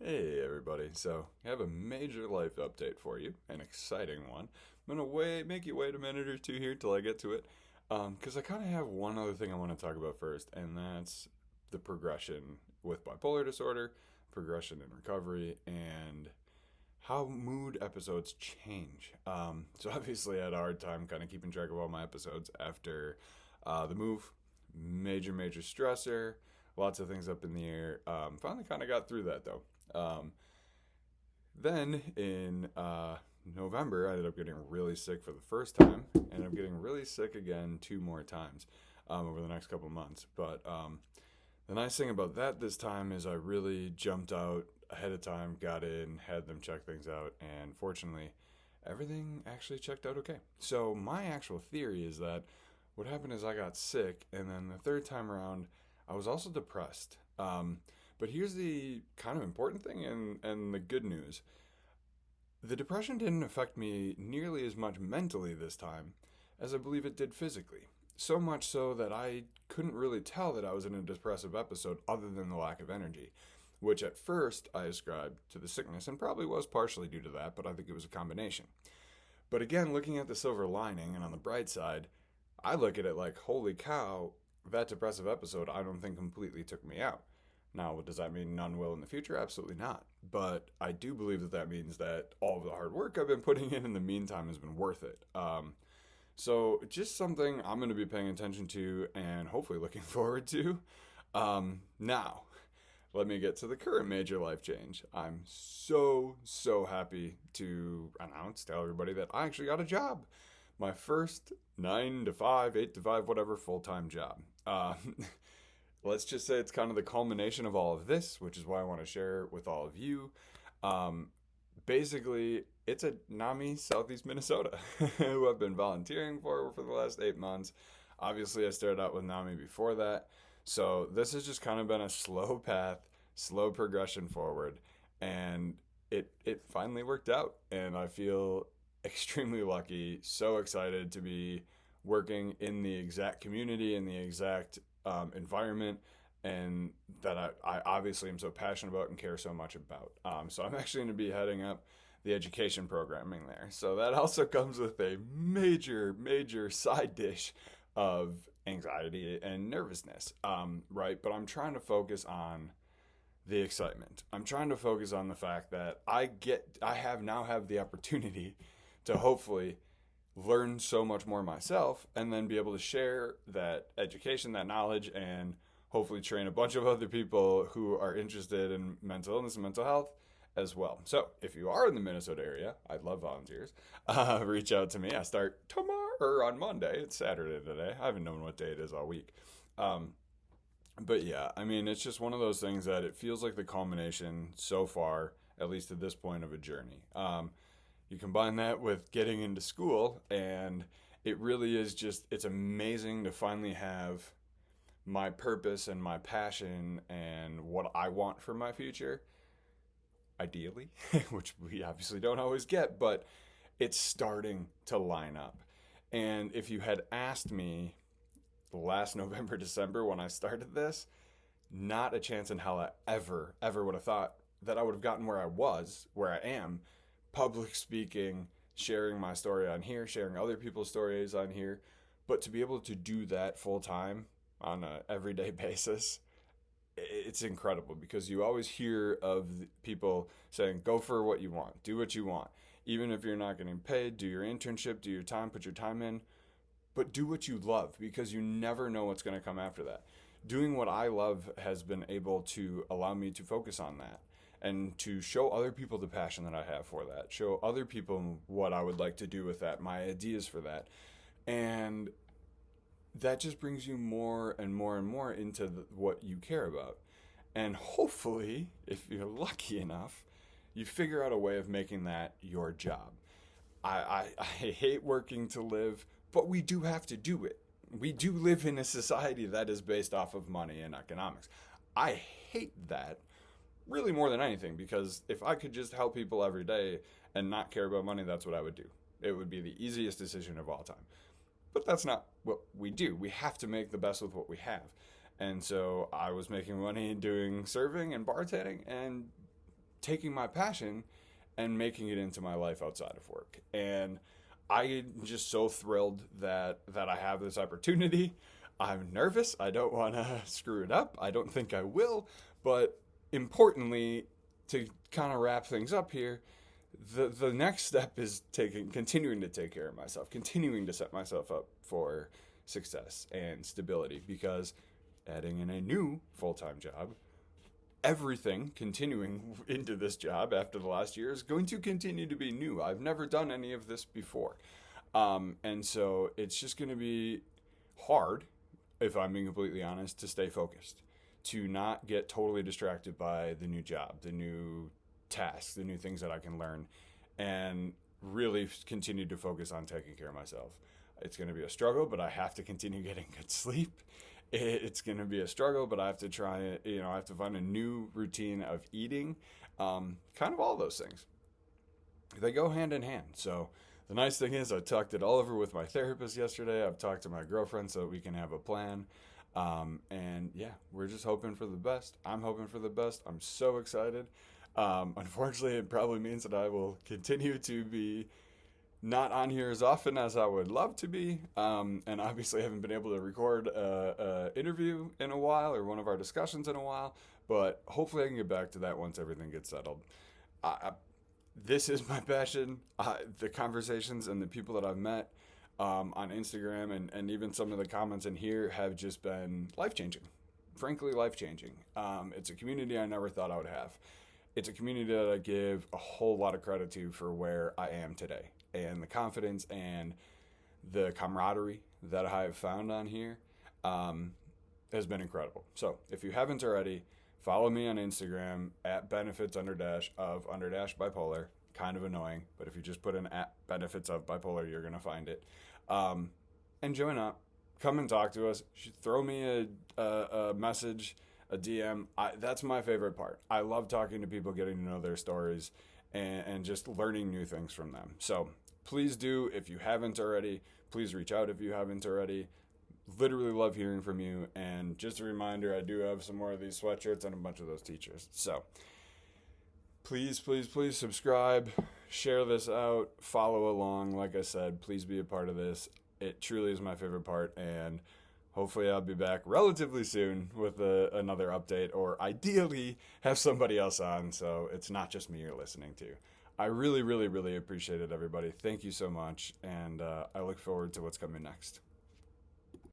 Hey everybody. So, I have a major life update for you, an exciting one. I'm gonna make you wait a minute or two here till I get to it, because I kind of have one other thing I want to talk about first, and that's the progression with bipolar disorder, progression in recovery, and how mood episodes change. So obviously I had a hard time kind of keeping track of all my episodes after the move, major stressor, lots of things up in the air. Finally kind of got through that though. Then in November, I ended up getting really sick for the first time, and I'm getting really sick again two more times over the next couple months. But the nice thing about that this time is I really jumped out ahead of time, got in, had them check things out, and fortunately, everything actually checked out okay. So my actual theory is that what happened is I got sick, and then the third time around, I was also depressed. But here's the kind of important thing and the good news. The depression didn't affect me nearly as much mentally this time as I believe it did physically. So much so that I couldn't really tell that I was in a depressive episode other than the lack of energy, which at first I ascribed to the sickness and probably was partially due to that, but I think it was a combination. But again, looking at the silver lining and on the bright side, I look at it like, holy cow, that depressive episode I don't think completely took me out. Now, does that mean none will in the future? Absolutely not. But I do believe that that means that all of the hard work I've been putting in the meantime has been worth it. So just something I'm going to be paying attention to and hopefully looking forward to. Now, let me get to the current major life change. I'm so happy to announce, tell everybody that I actually got a job. My first 9 to 5, 8 to 5, whatever, full time job. Let's just say it's kind of the culmination of all of this, which is why I want to share with all of you. Um, Basically, it's at NAMI, Southeast Minnesota, who I've been volunteering for the last 8 months. Obviously, I started out with NAMI before that. So this has just kind of been a slow path, slow progression forward. And it finally worked out. And I feel extremely lucky, so excited to be working in the exact community, in the exact environment, and that I obviously am so passionate about and care so much about. So I'm actually going to be heading up the education programming there. So that also comes with a major side dish of anxiety and nervousness, right? But I'm trying to focus on the excitement. I'm trying to focus on the fact that I have the opportunity to hopefully learn so much more myself and then be able to share that education, that knowledge, and hopefully train a bunch of other people who are interested in mental illness and mental health as well. So if you are in the Minnesota area, I'd love volunteers. Reach out to me. I start tomorrow or on Monday. It's Saturday today. I haven't known what day it is all week. Um, but yeah, I mean, it's just one of those things that it feels like the culmination so far, at least at this point of a journey. You combine that with getting into school, and it really is just, it's amazing to finally have my purpose and my passion and what I want for my future, ideally, which we obviously don't always get, but it's starting to line up. And if you had asked me last November, December when I started this, not a chance in hell I ever would have thought that I would have gotten where I am, public speaking, sharing my story on here, sharing other people's stories on here. But to be able to do that full time on a everyday basis, it's incredible because you always hear of people saying, go for what you want, do what you want. Even if you're not getting paid, do your internship, do your time, put your time in, but do what you love because you never know what's going to come after that. Doing what I love has been able to allow me to focus on that and to show other people the passion that I have for that, show other people what I would like to do with that, my ideas for that. And that just brings you more and more into what you care about. And hopefully, if you're lucky enough, you figure out a way of making that your job. I hate working to live, but we do have to do it. We do live in a society that is based off of money and economics. I hate that really more than anything because if I could just help people every day and not care about money, that's what I would do. It would be the easiest decision of all time. But that's not what we do. We have to make the best with what we have. And so I was making money doing serving and bartending, and taking my passion and making it into my life outside of work. And I'm just so thrilled that I have this opportunity. I'm nervous. I don't want to screw it up. I don't think I will. But importantly, to kind of wrap things up here, the next step is continuing to take care of myself, continuing to set myself up for success and stability, because adding in a new full-time job, everything continuing into this job after the last year is going to continue to be new. I've never done any of this before. And so it's just going to be hard, if I'm being completely honest, to stay focused, to not get totally distracted by the new job, the new tasks, the new things that I can learn, and really continue to focus on taking care of myself. It's going to be a struggle, but I have to continue getting good sleep. It's going to be a struggle, but I have to try, I have to find a new routine of eating, kind of all those things. They go hand in hand. So the nice thing is I talked it all over with my therapist yesterday. I've talked to my girlfriend so we can have a plan. And yeah, we're just hoping for the best. I'm hoping for the best. I'm so excited. Unfortunately, it probably means that I will continue to be not on here as often as I would love to be, and obviously haven't been able to record a interview in a while, or one of our discussions in a while, but hopefully I can get back to that once everything gets settled. This is my passion. The conversations and the people that I've met on Instagram, and even some of the comments in here have just been life-changing, frankly life-changing. It's a community I never thought I would have. It's a community that I give a whole lot of credit to for where I am today. And the confidence and the camaraderie that I have found on here has been incredible. So if you haven't already, follow me on Instagram at benefits_of_bipolar. Kind of annoying, but if you just put in at benefits of bipolar, you're going to find it. And join up. Come and talk to us. Throw me a message, a DM. That's my favorite part. I love talking to people, getting to know their stories, and just learning new things from them. So please do, if you haven't already. Please reach out if you haven't already. Literally love hearing from you. And just a reminder, I do have some more of these sweatshirts and a bunch of those t-shirts. So please, please, please subscribe, share this out, follow along. Like I said, please be a part of this. It truly is my favorite part, and hopefully I'll be back relatively soon with another update, or ideally have somebody else on so it's not just me you're listening to. I really, really, really appreciate it, everybody. Thank you so much, and I look forward to what's coming next.